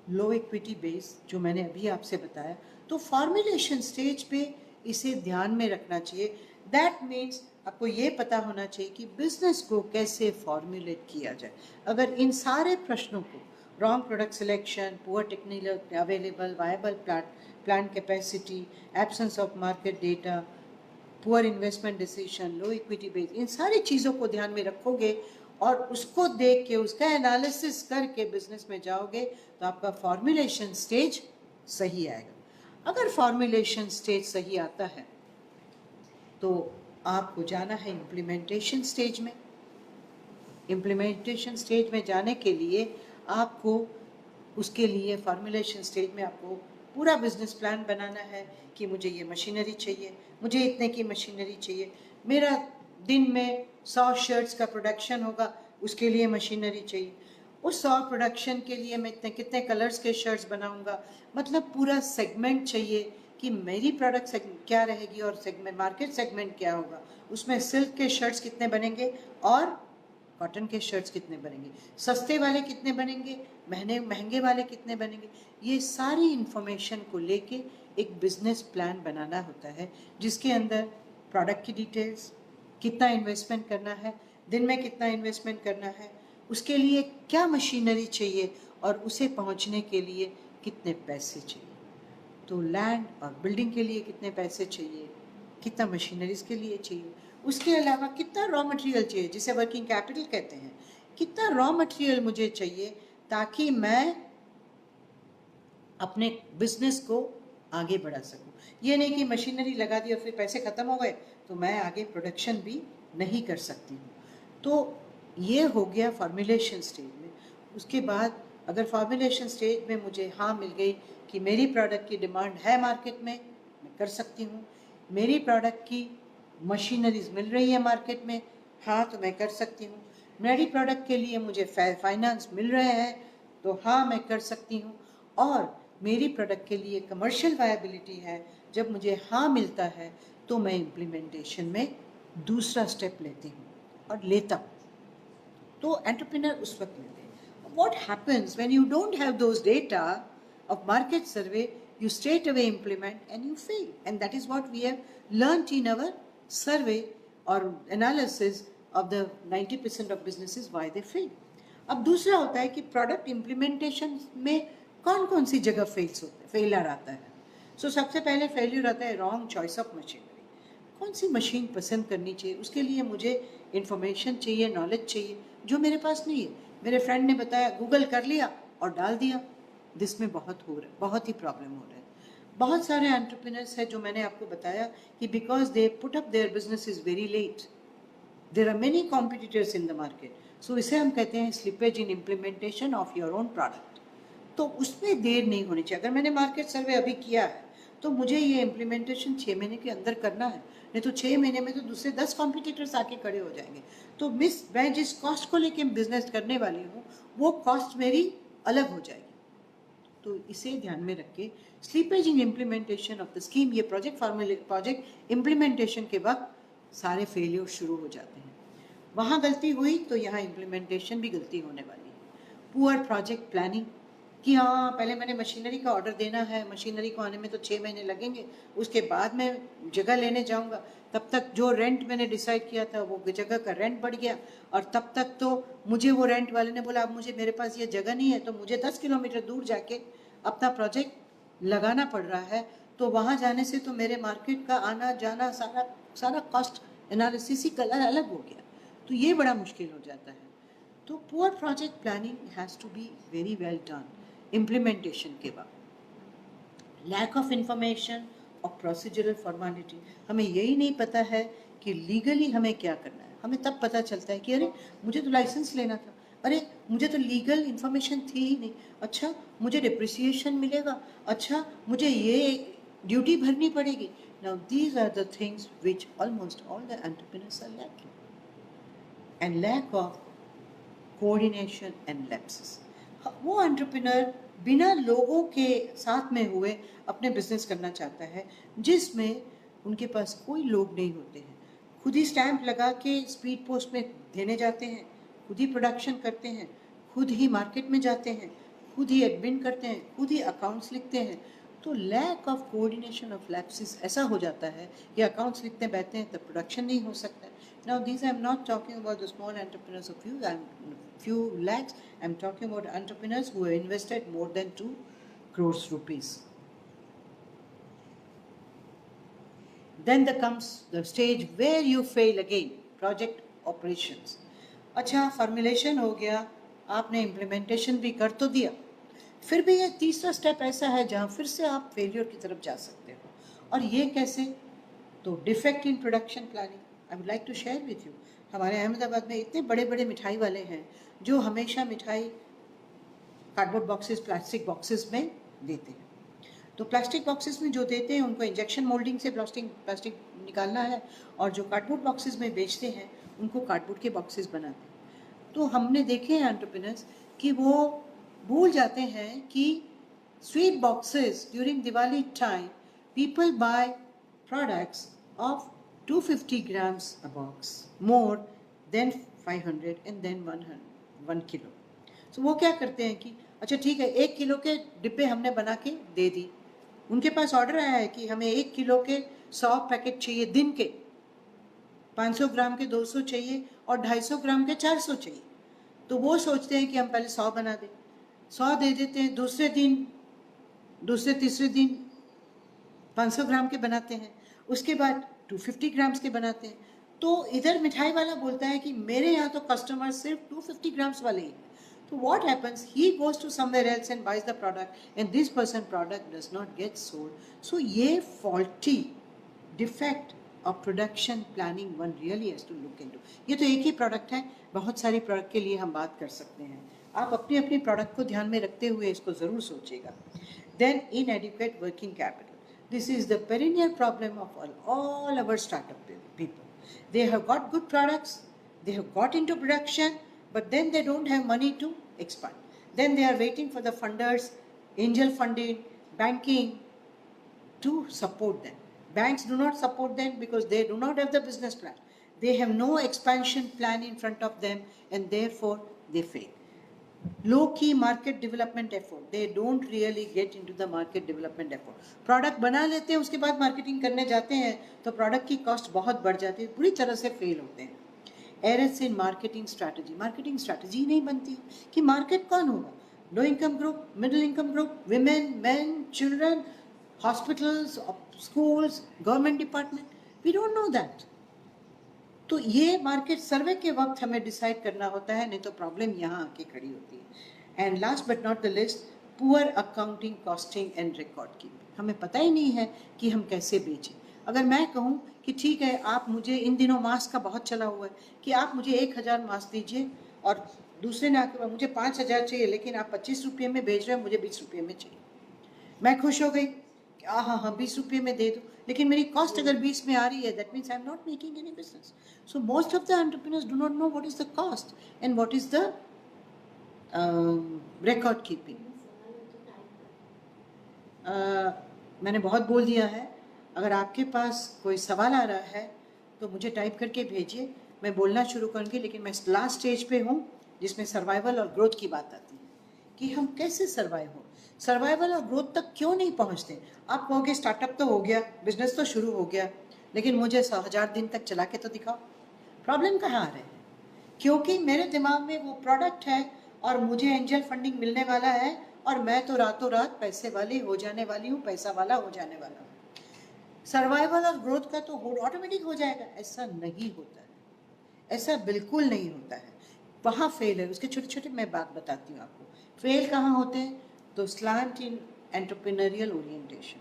लो इक्विटी बेस, जो मैंने अभी आपसे बताया, तो फॉर्मुलेशन स्टेज पे इसे ध्यान में रखना चाहिए। दैट मीन्स आपको ये पता होना चाहिए कि बिजनेस को कैसे फॉर्मुलेट किया जाए। अगर इन सारे प्रश्नों को, wrong product selection, poor technical available, viable plant capacity, absence of market data, poor investment decision, low equity base, इन सारी चीज़ों को ध्यान में रखोगे और उसको देख के उसका एनालिसिस करके बिजनेस में जाओगे तो आपका फॉर्मुलेशन स्टेज सही आएगा। अगर फॉर्मुलेशन स्टेज सही आता है तो आपको जाना है इम्प्लीमेंटेशन स्टेज में। इम्प्लीमेंटेशन स्टेज में जाने के लिए आपको, उसके लिए फॉर्मुलेशन स्टेज में आपको पूरा बिजनेस प्लान बनाना है कि मुझे ये मशीनरी चाहिए, मुझे इतने की मशीनरी चाहिए, मेरा दिन में 100 शर्ट्स का प्रोडक्शन होगा, उसके लिए मशीनरी चाहिए, उस 100 प्रोडक्शन के लिए मैं इतने कितने कलर्स के शर्ट्स बनाऊंगा। मतलब पूरा सेगमेंट चाहिए कि मेरी प्रोडक्ट क्या रहेगी और सेगमेंट, मार्केट सेगमेंट क्या होगा, उसमें सिल्क के शर्ट्स कितने बनेंगे और कॉटन के शर्ट्स कितने बनेंगे, सस्ते वाले कितने बनेंगे, महंगे वाले कितने बनेंगे। ये सारी इंफॉर्मेशन को लेके एक बिजनेस प्लान बनाना होता है जिसके अंदर प्रोडक्ट की डिटेल्स, कितना इन्वेस्टमेंट करना है, दिन में कितना इन्वेस्टमेंट करना है, उसके लिए क्या मशीनरी चाहिए और उसे पहुंचने के लिए कितने पैसे चाहिए। तो लैंड और बिल्डिंग के लिए कितने पैसे चाहिए, कितना मशीनरीज के लिए चाहिए, उसके अलावा कितना रॉ मटेरियल चाहिए जिसे वर्किंग कैपिटल कहते हैं, कितना रॉ मटेरियल मुझे चाहिए ताकि मैं अपने बिजनेस को आगे बढ़ा सकूं। ये नहीं कि मशीनरी लगा दी और फिर पैसे ख़त्म हो गए तो मैं आगे प्रोडक्शन भी नहीं कर सकती हूँ। तो ये हो गया फॉर्मुलेशन स्टेज में। उसके बाद अगर फॉर्मुलेशन स्टेज में मुझे हाँ मिल गई कि मेरी प्रोडक्ट की डिमांड है मार्केट में, मैं कर सकती हूँ, मेरी प्रोडक्ट की मशीनरीज मिल रही है मार्केट में, हाँ तो मैं कर सकती हूँ, मेरी प्रोडक्ट के लिए मुझे फाइनेंस मिल रहे हैं तो हाँ मैं कर सकती हूँ, और मेरी प्रोडक्ट के लिए कमर्शियल वायबिलिटी है, जब मुझे हाँ मिलता है तो मैं इम्प्लीमेंटेशन में दूसरा स्टेप लेती हूँ और लेता हूँ। तो एंटरप्रेन्योर उस वक्त लेते हैं। What happens when you don't have those data of market survey, you straight away implement and you fail, and that is what we have learnt in our survey or analysis of the 90% of businesses why they fail. अब दूसरा होता है कि product implementation में कौन कौन सी जगह failure आता है। सो सबसे पहले फेलियर आता है रॉन्ग चॉइस ऑफ मशीनरी। कौन सी मशीन पसंद करनी चाहिए, उसके लिए मुझे इंफॉर्मेशन चाहिए, नॉलेज चाहिए जो मेरे पास नहीं है। मेरे फ्रेंड ने बताया, गूगल कर लिया और डाल दिया, दिस में बहुत हो रहा है, बहुत ही प्रॉब्लम हो रहा है। बहुत सारे एंटरप्रेन्योर्स हैं जो मैंने आपको बताया कि because they put up their business is very late, there are many competitors in the market, so इसे हम कहते हैं slippage in implementation of your own product. तो उसमें देर नहीं होनी चाहिए। अगर मैंने मार्केट सर्वे अभी किया है तो मुझे ये इम्प्लीमेंटेशन 6 महीने के अंदर करना है, नहीं तो 6 महीने में तो दूसरे 10 कॉम्पिटिटर्स आके खड़े हो जाएंगे। तो मैं जिस कॉस्ट को लेके बिजनेस करने वाली हूँ वो कॉस्ट मेरी अलग हो जाएगी। तो इसे ध्यान में रख के slippage in implementation of the scheme, ये प्रोजेक्ट इम्प्लीमेंटेशन के वक्त सारे फेलियर शुरू हो जाते हैं। वहाँ गलती हुई तो यहाँ इम्प्लीमेंटेशन भी गलती होने वाली है। पुअर प्रोजेक्ट प्लानिंग, कि हाँ पहले मैंने मशीनरी का ऑर्डर देना है, मशीनरी को आने में तो 6 महीने लगेंगे, उसके बाद मैं जगह लेने जाऊँगा, तब तक जो रेंट मैंने डिसाइड किया था वो जगह का रेंट बढ़ गया, और तब तक तो मुझे वो रेंट वाले ने बोला अब मुझे मेरे पास ये जगह नहीं है, तो मुझे 10 किलोमीटर दूर जाके अपना प्रोजेक्ट लगाना पड़ रहा है। तो वहाँ जाने से तो मेरे मार्केट का आना जाना सारा सारा कॉस्ट एनालिसिस ही अलग हो गया, तो ये बड़ा मुश्किल हो जाता है। तो poor project planning has to be very well done implementation के बाद। लैक ऑफ इंफॉर्मेशन और प्रोसीजरल फॉर्मेलिटी, हमें यही नहीं पता है कि लीगली हमें क्या करना है। हमें तब पता चलता है कि अरे मुझे तो लाइसेंस लेना था, अरे मुझे तो लीगल इन्फॉर्मेशन थी ही नहीं, अच्छा मुझे डिप्रिसिएशन मिलेगा, अच्छा मुझे ये ड्यूटी भरनी पड़ेगी। Now these are the things which almost all the entrepreneurs are lacking, and lack of coordination and lapses. वो एंटरप्रेन्योर बिना लोगों के साथ में हुए अपने बिजनेस करना चाहता है, जिसमें उनके पास कोई लोग नहीं होते हैं, खुद ही स्टैंप लगा के स्पीड पोस्ट में देने जाते हैं, खुद ही प्रोडक्शन करते हैं, खुद ही मार्केट में जाते हैं, खुद ही एडमिन करते हैं, खुद ही अकाउंट्स लिखते हैं। तो lack of coordination of lapses ऐसा हो जाता है कि अकाउंट्स लिखते बैठते हैं तब प्रोडक्शन नहीं हो सकता है। Now these I am not talking about the small entrepreneurs of few lakhs, I am talking about entrepreneurs who have invested more than 2 crores rupees. Then there comes the stage where you fail again, project operations. अच्छा formulation हो गया, आपने implementation भी कर तो दिया, फिर भी ये तीसरा स्टेप ऐसा है जहाँ फिर से आप फेलियर की तरफ जा सकते हो। और ये कैसे? तो defect in production planning I would like to share with you. हमारे अहमदाबाद में इतने बड़े बड़े मिठाई वाले हैं जो हमेशा मिठाई कार्डबोर्ड बॉक्सेस, प्लास्टिक बॉक्सेस में देते हैं। तो प्लास्टिक बॉक्सेस में जो देते हैं उनको इंजेक्शन मोल्डिंग से प्लास्टिक निकालना है, और जो कार्डबोर्ड बॉक्सेस में बेचते हैं उनको कार्डबोर्ड के बॉक्सेस बनाते हैं। तो हमने देखे हैं एंटरप्रेन्योर्स कि वो भूल जाते हैं कि sweet boxes during Diwali time people buy products of 250 grams a box, more than 500 and then 1 kilo. So वो क्या करते हैं कि अच्छा ठीक है 1 किलो के डिब्बे हमने बना के दे दी, उनके पास ऑर्डर आया है कि हमें 1 किलो के 100 पैकेट चाहिए दिन के, 500 ग्राम के 200 चाहिए और 250 ग्राम के 400 चाहिए। तो वो सोचते हैं कि हम पहले 100 बना दें, 100 दे देते हैं, दूसरे तीसरे दिन 500 ग्राम के बनाते हैं, उसके बाद 250 ग्राम्स के बनाते हैं। तो इधर मिठाई वाला बोलता है कि मेरे यहाँ तो कस्टमर सिर्फ 250 ग्राम्स वाले ही हैं। तो what happens, he goes to somewhere else and buys the product and this person product does not get sold. So ये faulty defect of production planning one really has to look into. ये तो एक ही product है, बहुत सारी product के लिए हम बात कर सकते हैं। आप अपनी अपनी प्रोडक्ट को ध्यान में रखते हुए इसको ज़रूर सोचिएगा। Then inadequate working capital, this is the perennial problem of all our startup people. They have got good products, they have got into production, but then they don't have money to expand. Then they are waiting for the funders, angel funding, banking to support them. Banks do not support them because they do not have the business plan. They have no expansion plan in front of them and therefore they fail. Low key market development effort, they don't really get into the market development effort. Product बना लेते हैं, उसके बाद marketing करने जाते हैं तो product की कॉस्ट बहुत बढ़ जाती है, पूरी तरह से फेल होते हैं। एरर्स इन मार्केटिंग स्ट्रैटेजी नहीं बनती कि मार्केट कौन होगा, low income group, middle income group, women, man, children, hospitals, schools, government department, we don't know that. तो ये मार्केट सर्वे के वक्त हमें डिसाइड करना होता है, नहीं तो प्रॉब्लम यहाँ आके खड़ी होती है। And last but not the list, poor accounting, costing and record keeping. हमें पता ही नहीं है कि हम कैसे बेचें। अगर मैं कहूँ कि ठीक है, आप मुझे, इन दिनों मास्क का बहुत चला हुआ है, कि आप मुझे 1000 मास्क दीजिए, और दूसरे ने आके मुझे 5000 चाहिए, लेकिन आप 25 रुपये में भेज रहे हैं, मुझे 20 रुपये में चाहिए। मैं खुश हो गई, हाँ हाँ हाँ 20 रुपये में दे दो, लेकिन मेरी कॉस्ट अगर 20 में आ रही है, that means I am not making any business. So most of the entrepreneurs do not know what is the cost and what is the record keeping. मैंने बहुत बोल दिया है। अगर आपके पास कोई सवाल आ रहा है तो मुझे टाइप करके भेजिए, मैं बोलना शुरू करूँगी। लेकिन मैं लास्ट स्टेज पे हूँ जिसमें सर्वाइवल और ग्रोथ की बात आती है, कि हम कैसे सर्वाइव हो, सर्वाइवल और ग्रोथ तक क्यों नहीं पहुँचते। आप कहोगे स्टार्टअप तो हो गया, बिजनेस तो शुरू हो गया, लेकिन मुझे 1000 दिन तक चला के तो दिखाओ। प्रॉब्लम कहाँ आ रहे हैं? क्योंकि मेरे दिमाग में वो प्रोडक्ट है और मुझे एंजल फंडिंग मिलने वाला है, और मैं तो रातों रात पैसे वाली हो जाने वाली हूँ, पैसा वाला हो जाने वाला हूँ। सर्वाइवल और ग्रोथ का तो ऑटोमेटिक हो जाएगा, ऐसा नहीं होता है, ऐसा बिल्कुल नहीं होता है। वहाँ फेल है। उसके छोटे छोटे मैं बात बताती हूँ आपको। फेल कहाँ होते हैं? तो स्लांट इन एंटरप्रेन्योरियल ओरिएंटेशन,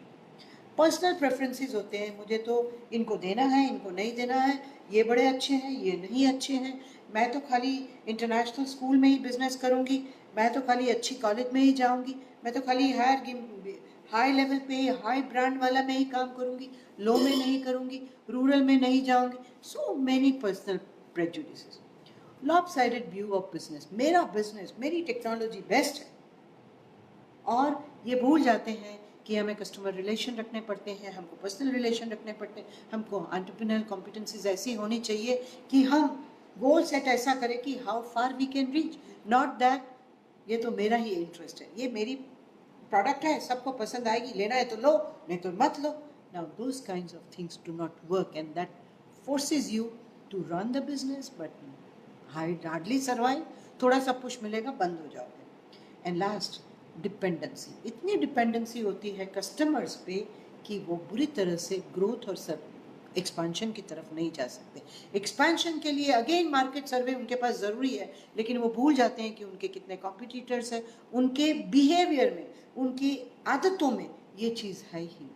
पर्सनल प्रेफरेंसेस होते हैं। मुझे तो इनको देना है, इनको नहीं देना है, ये बड़े अच्छे हैं, ये नहीं अच्छे हैं, मैं तो खाली इंटरनेशनल स्कूल में ही बिजनेस करूँगी, मैं तो खाली अच्छी कॉलेज में ही जाऊँगी, मैं तो खाली हाई लेवल पे ही, हाई ब्रांड वाला में ही काम करूँगी, लो में नहीं करूँगी, रूरल में नहीं जाऊँगी। So many personal prejudices, lopsided view of business. मेरा बिजनेस, मेरी टेक्नोलॉजी बेस्ट है, और ये भूल जाते हैं कि हमें कस्टमर रिलेशन रखने पड़ते हैं, हमको पर्सनल रिलेशन रखने पड़ते हैं, हमको एंटरप्रेन्योरियल कॉम्पिटेंसीज ऐसी होनी चाहिए कि हम गोल सेट ऐसा करें कि how far we can reach, not that ये तो मेरा ही इंटरेस्ट है, ये मेरी प्रोडक्ट है, सबको पसंद आएगी, लेना है तो लो, नहीं तो मत लो। Now those kinds of things do not work, and that forces you to run the business but hardly survive. थोड़ा सा पुश मिलेगा, बंद हो जाओगे। And last, dependency. इतनी डिपेंडेंसी होती है कस्टमर्स पे कि वो बुरी तरह से ग्रोथ और सब एक्सपेंशन की तरफ नहीं जा सकते। एक्सपेंशन के लिए अगेन मार्केट सर्वे उनके पास ज़रूरी है, लेकिन वो भूल जाते हैं कि उनके कितने कॉम्पिटिटर्स हैं, उनके बिहेवियर में, उनकी आदतों में ये चीज़ है ही।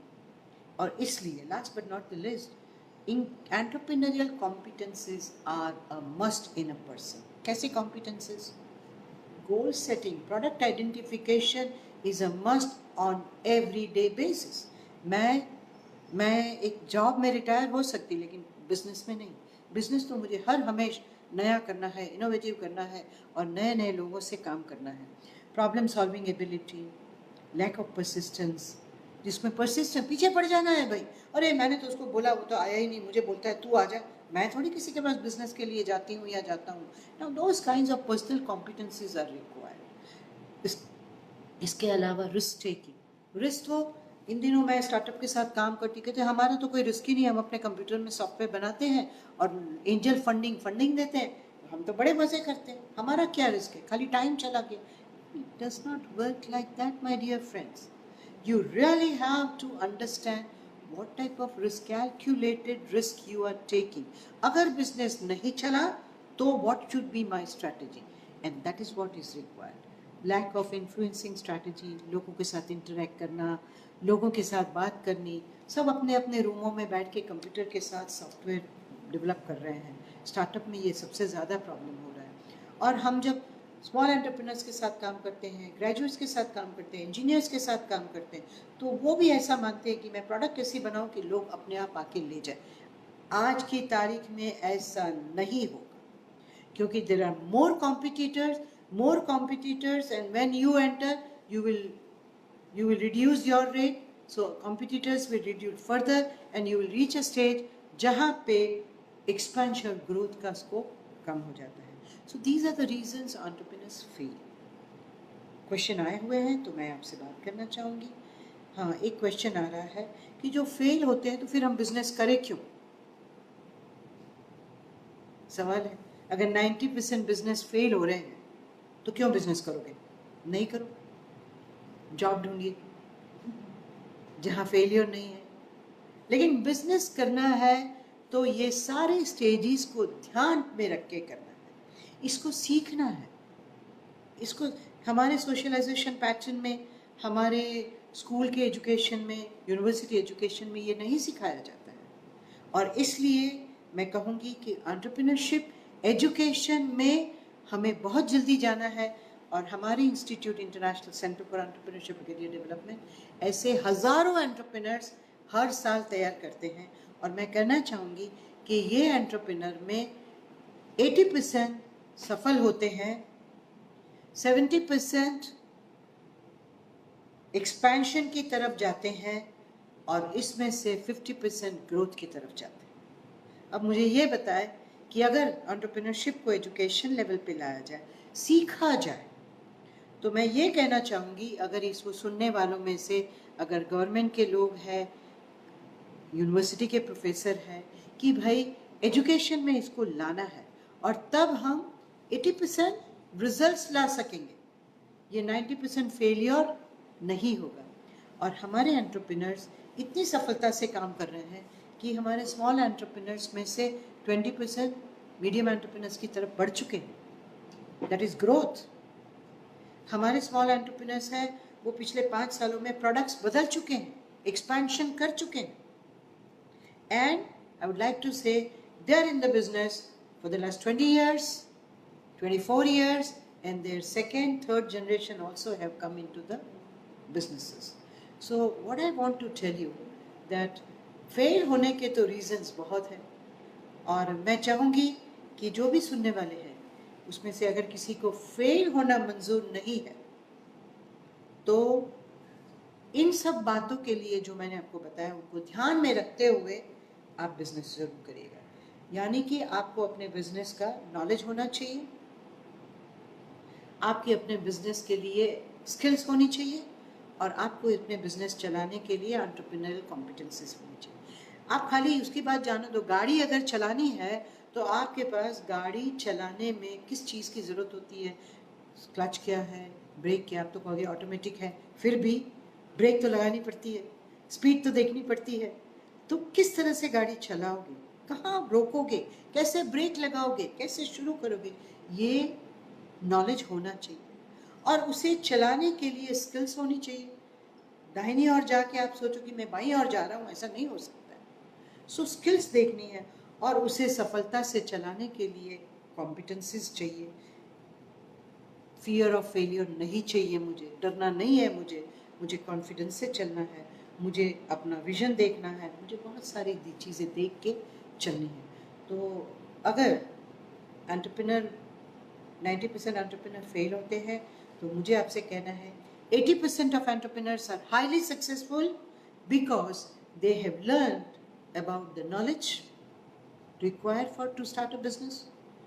और इसलिए last but not the list, in entrepreneurial competencies are a must in a person. कैसे competencies? Goal setting, product identification is a must on everyday basis. मैं एक जॉब में रिटायर हो सकती, लेकिन बिजनेस में नहीं। बिजनेस तो मुझे हर हमेशा नया करना है, इनोवेटिव करना है, और नए नए लोगों से काम करना है। Problem solving ability, lack of persistence, जिसमें परसिस्टेंस, पीछे पड़ जाना है भाई, अरे मैंने तो उसको बोला, वो तो आया ही नहीं, मुझे बोलता है तू आ जा, मैं थोड़ी किसी के पास बिजनेस के लिए जाती हूँ या जाता हूँ। Now those kinds of personal competencies are required. इसके अलावा रिस्क टेकिंग, रिस्क हो। इन दिनों मैं स्टार्टअप के साथ काम करती, कहते हमारा तो कोई रिस्क ही नहीं है, हम अपने कंप्यूटर में सॉफ्टवेयर बनाते हैं और एंजल फंडिंग देते हैं, हम तो बड़े मजे करते हैं, हमारा क्या रिस्क है, खाली टाइम चला गया। It does not work like that my dear friends. You really have to understand what type of risk, calculated risk you are taking. अगर business नहीं चला तो what should be my strategy, and that is what is required. Lack of influencing strategy, लोगों के साथ interact करना, लोगों के साथ बात करनी, सब अपने अपने रूमों में बैठ के कंप्यूटर के साथ सॉफ्टवेयर डेवलप कर रहे हैं। स्टार्टअप में ये सबसे ज़्यादा प्रॉब्लम हो रहा है। और हम जब स्मॉल एंटरप्रेन्योर्स के साथ काम करते हैं, ग्रेजुएट्स के साथ काम करते हैं, इंजीनियर्स के साथ काम करते हैं, तो वो भी ऐसा मानते हैं कि मैं प्रोडक्ट ऐसी बनाऊं कि लोग अपने आप आके ले जाए। आज की तारीख में ऐसा नहीं होगा, क्योंकि there are more competitors and when you enter you will reduce your rate, so competitors will reduce further and you will reach a stage जहाँ पे एक्सपेंशन ग्रोथ का स्कोप कम हो जाता है। So these are the reasons entrepreneurs fail. Question आए हुए हैं तो मैं आपसे बात करना चाहूँगी। हाँ, एक क्वेश्चन आ रहा है कि जो फेल होते हैं तो फिर हम बिजनेस करें क्यों? सवाल है, अगर 90% बिजनेस फेल हो रहे हैं तो क्यों बिजनेस करोगे? नहीं करो, जॉब ढूंढिए जहाँ फेलियर नहीं है। लेकिन बिजनेस करना है तो ये सारे स्टेजेस को ध्यान में रख के करना है, इसको सीखना है। इसको हमारे सोशलाइजेशन पैटर्न में हमारे स्कूल के एजुकेशन में, यूनिवर्सिटी एजुकेशन में ये नहीं सिखाया जाता है। और इसलिए मैं कहूँगी कि एंटरप्रेन्योरशिप एजुकेशन में हमें बहुत जल्दी जाना है। और हमारे institute international centre for entrepreneurship and career development ऐसे हज़ारों एंटरप्रेन्योर्स हर साल तैयार करते हैं। और मैं कहना चाहूँगी कि ये एंटरप्रेन्योर में 80% सफल होते हैं, 70% एक्सपेंशन की तरफ जाते हैं और इसमें से 50% ग्रोथ की तरफ जाते हैं। अब मुझे ये बताएं कि अगर एंटरप्रेन्योरशिप को एजुकेशन लेवल पे लाया जाए, सीखा जाए, तो मैं ये कहना चाहूँगी, अगर इसको सुनने वालों में से अगर गवर्नमेंट के लोग हैं, यूनिवर्सिटी के प्रोफेसर हैं, कि भाई एजुकेशन में इसको लाना है, और तब हम 80% रिजल्ट्स ला सकेंगे, ये 90% फेलियर नहीं होगा। और हमारे एंटरप्रेन्योर्स इतनी सफलता से काम कर रहे हैं कि हमारे स्मॉल एंटरप्रेन्योर्स में से 20% मीडियम एंटरप्रेन्योर्स की तरफ बढ़ चुके हैं। That is growth. हमारे स्मॉल एंटरप्रेन्योर्स हैं, वो पिछले 5 सालों में प्रोडक्ट्स बदल चुके हैं, एक्सपेंशन कर चुके हैं। And I would like to say they are in the business for the last 20 years, 24 years, and their second, third generation also have come into the businesses. So what I want to tell you that fail होने के तो reasons बहुत हैं, और मैं चाहूँगी कि जो भी सुनने वाले हैं उसमें से अगर किसी को फेल होना मंजूर नहीं है, तो इन सब बातों के लिए जो मैंने आपको बताया उनको ध्यान में रखते हुए आप बिजनेस जरूर करिएगा। यानी कि आपको अपने बिजनेस का नॉलेज होना चाहिए, आपके अपने बिजनेस के लिए स्किल्स होनी चाहिए, और आपको अपने बिजनेस चलाने के लिए एंटरप्रेन्योरियल कॉम्पिटेंसीज होनी चाहिए। आप खाली उसकी बात जानो दो, गाड़ी अगर चलानी है तो आपके पास गाड़ी चलाने में किस चीज़ की ज़रूरत होती है, क्लच क्या है, ब्रेक क्या, आप तो कहोगे ऑटोमेटिक है, फिर भी ब्रेक तो लगानी पड़ती है, स्पीड तो देखनी पड़ती है। तो किस तरह से गाड़ी चलाओगे, कहाँ रोकोगे, कैसे ब्रेक लगाओगे, कैसे शुरू करोगे, ये नॉलेज होना चाहिए। और उसे चलाने के लिए स्किल्स होनी चाहिए। दाहिनी ओर जाके आप सोचो कि मैं बाईं ओर जा रहा हूँ, ऐसा नहीं हो सकता है। सो स्किल्स देखनी है, और उसे सफलता से चलाने के लिए कॉम्पिटेंसीज चाहिए। फियर ऑफ फेलियर नहीं चाहिए, मुझे डरना नहीं है, मुझे कॉन्फिडेंस से चलना है, मुझे अपना विजन देखना है, मुझे बहुत सारी चीज़ें देख के चलनी है। तो अगर एंटरप्रेन्योर 90% एंटरप्रेन्योर फेल होते हैं, तो मुझे आपसे कहना है 80% of entrepreneurs are highly successful because they have learned about the knowledge required to start a business,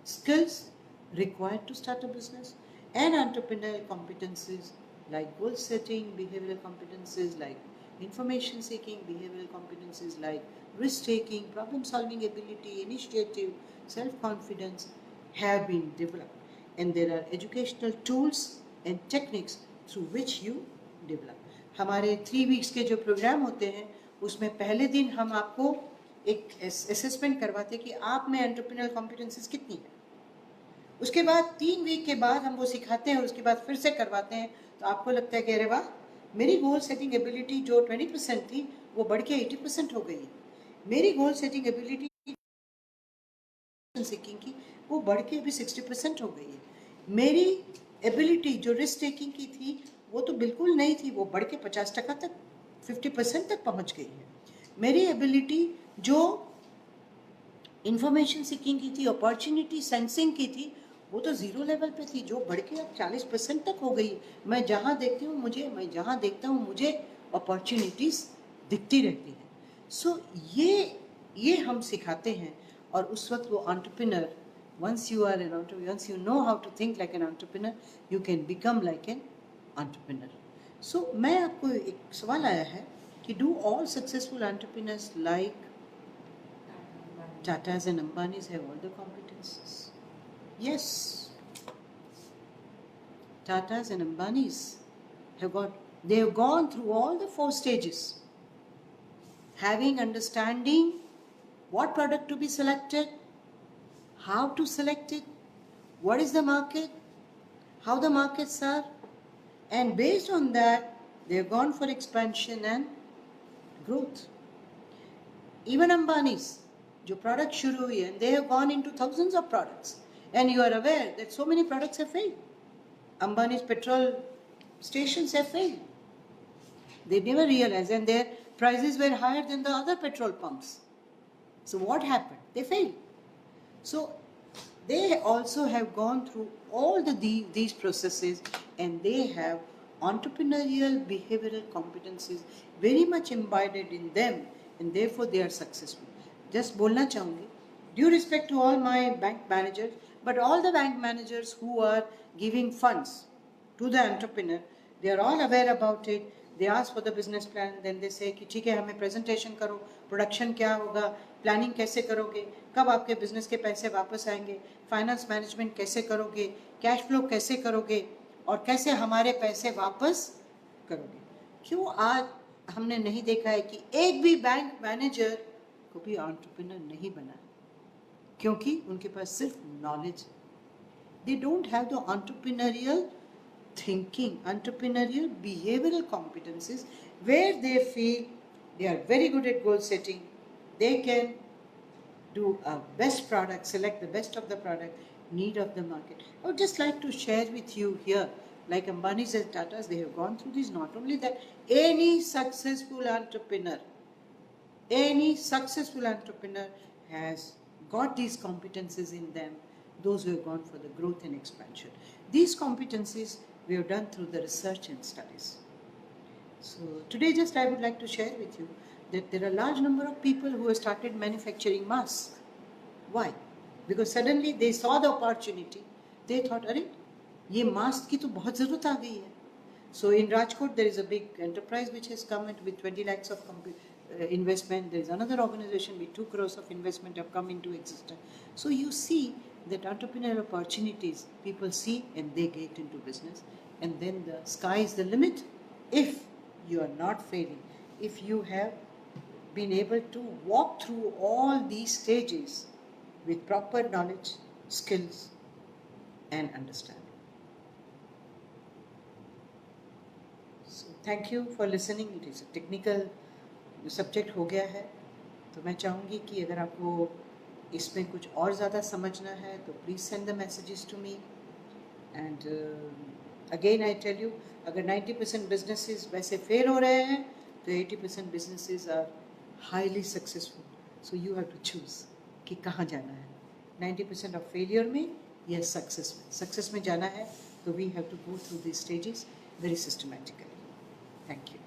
skills required to start a business, and entrepreneurial competencies like goal setting, behavioral competencies like information seeking, behavioral competencies like risk taking, problem solving ability, initiative, self confidence have been developed. And there are educational tools and techniques through which you develop. हमारे 3 weeks के जो programme होते हैं उसमें पहले दिन हम आपको एक असेसमेंट करवाते हैं कि आप में एंटरप्रेन्योरियल कॉम्पिटेंसीज कितनी है। उसके बाद 3 वीक के बाद हम वो सिखाते हैं, और उसके बाद फिर से करवाते हैं। तो आपको लगता है कि अरे वाह, मेरी गोल सेटिंग एबिलिटी जो 20% थी वो बढ़ के 80% हो गई है, मेरी गोल सेटिंग एबिलिटी सीकिंग की वो बढ़ के अभी 60% हो गई है, मेरी एबिलिटी जो रिस्क टेकिंग की थी वो तो बिल्कुल नहीं थी, वो बढ़ के 50% तक, 50% तक पहुंच गई है, मेरी एबिलिटी जो इंफॉर्मेशन सीकिंग की थी, अपॉर्चुनिटी सेंसिंग की थी, वो तो ज़ीरो लेवल पे थी, जो बढ़ के अब 40% तक हो गई है। मैं जहाँ देखती हूँ मैं जहाँ देखता हूँ मुझे अपॉर्चुनिटीज़ दिखती रहती हैं। सो ये हम सिखाते हैं, और उस वक्त वो entrepreneur, once you are an entrepreneur, once you know how to think like an entrepreneur, you can become like an entrepreneur. So मैं आपको एक सवाल आया है कि do all successful entrepreneurs like Tatas and Ambanis have all the competencies? Yes. Tatas and Ambanis they have gone through all the 4 stages. Having understanding what product to be selected, how to select it, what is the market, how the markets are, and based on that They have gone for expansion and growth. Even Ambani's, जो product शुरू हुई है, they have gone into thousands of products. And you are aware that so many products have failed. Ambani's petrol stations have failed. They never realized, and their prices were higher than the other petrol pumps. So what happened? They failed. So they also have gone through all these processes, and they have entrepreneurial behavioral competencies very much imbibed in them, and therefore they are successful. Just बोलना चाहूँगी, due respect to all my bank managers, but all the bank managers who are giving funds to the entrepreneur, they are all aware about it. They ask for the business plan, then they say कि ठीक है हमें presentation करो, production क्या होगा, planning कैसे करोगे, कब आपके business के पैसे वापस आएंगे, finance management कैसे करोगे, cash flow कैसे करोगे, और कैसे हमारे पैसे वापस करोगे. क्यों आज हमने नहीं देखा है कि एक भी बैंक मैनेजर को भी entrepreneur नहीं बना, क्योंकि उनके पास सिर्फ knowledge. They don't have the entrepreneurial thinking, entrepreneurial behavioral competencies where they feel they are very good at goal setting, they can do a best product, select the best of the product, need of the market. I would just like to share with you here, like Ambani's and Tata's, they have gone through this. Not only that, any successful entrepreneur has got these competencies in them, those who have gone for the growth and expansion. These competencies we have done through the research and studies. So today just I would like to share with you that there are a large number of people who have started manufacturing masks. Why? Because suddenly they saw the opportunity. They thought, अरे ये mask की तो बहुत ज़रूरत आ गई है. So in Rajkot there is a big enterprise which has come with 20 lakhs of investment. There is another organization with 2 crores of investment have come into existence. So you see that entrepreneurial opportunities people see and they get into business, and then the sky is the limit if you are not failing, if you have been able to walk through all these stages with proper knowledge, skills and understanding. So thank you for listening. It is a technical subject हो गया है, तो मैं चाहूँगी कि अगर आपको इसमें कुछ और ज़्यादा समझना है तो please send the messages to me. And again I tell you, अगर 90% बिजनेसेस वैसे फेल हो रहे हैं तो 80% businesses are highly successful. So you have to choose कि कहाँ जाना है, 90% ऑफ फेलियर में या सक्सेस में जाना है. तो we have to go through this stages very systematically. Thank you.